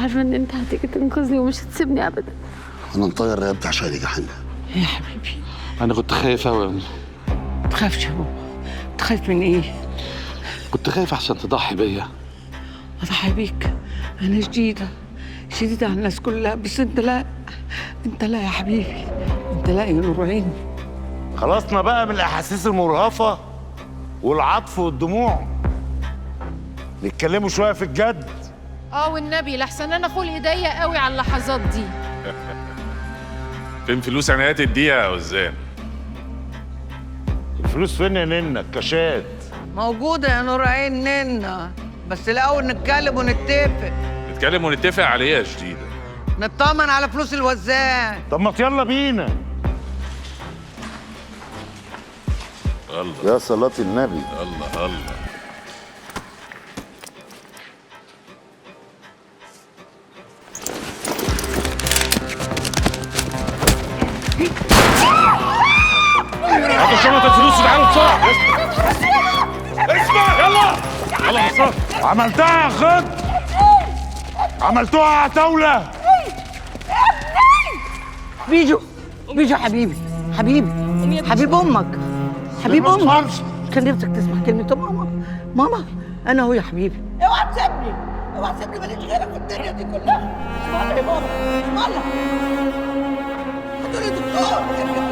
عارفه ان انت هتيجي تنقذني ومش هتسيبني ابدا. انا مطير رقبتي عشانك يا حنة. يا حبيبي انا كنت خايف قوي. تخافش يا بابا. تخاف من ايه؟ كنت خايف احسن تضحي بيا. اضحي بيك؟ انا شديده على الناس كلها، بس انت لا. انت لا يا حبيبي، انت لا يا نور عيني. خلصنا بقى من الاحاسيس المرهفه والعطف والدموع، نتكلموا شويه في الجد. والنبي لحسن انا خلقي ضيق قوي على اللحظات دي. فين فلوس عنايات الدقيقة يا وزان؟ الفلوس فين يا ننا؟ الكاشات موجوده يا نور عين ننا، بس الاول نتكلم ونتفق. نتكلم ونتفق على ايه يا شديدة؟ نطمن على فلوس الوزان. طب ما يلا بينا. الله يا صلاة النبي. الله الله. هاتوا شنطة الفلوس وتعالوا بسرعة. اسمع يلا. يلا مصطفى. عملتها يا خد. عملتوها يا عتاولة. بيجو حبيبي حبيب امك. كان نفسك تسمع كلمة ماما انا اهو يا حبيبي. اوعى تسيبني ماليش غيرك في الدنيا دي كلها. اسمع لي يا بابا، اسمع لي. هاتوا لي دكتور.